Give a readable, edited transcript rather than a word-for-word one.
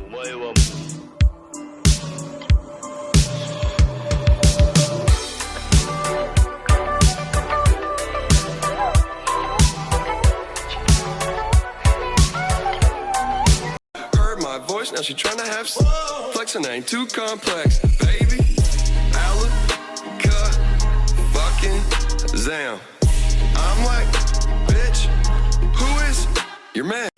お前はもう My voice, now she tryna have sex. Flexing ain't too complex, baby. Alaka, fucking Zam. I'm like, bitch, who is your man?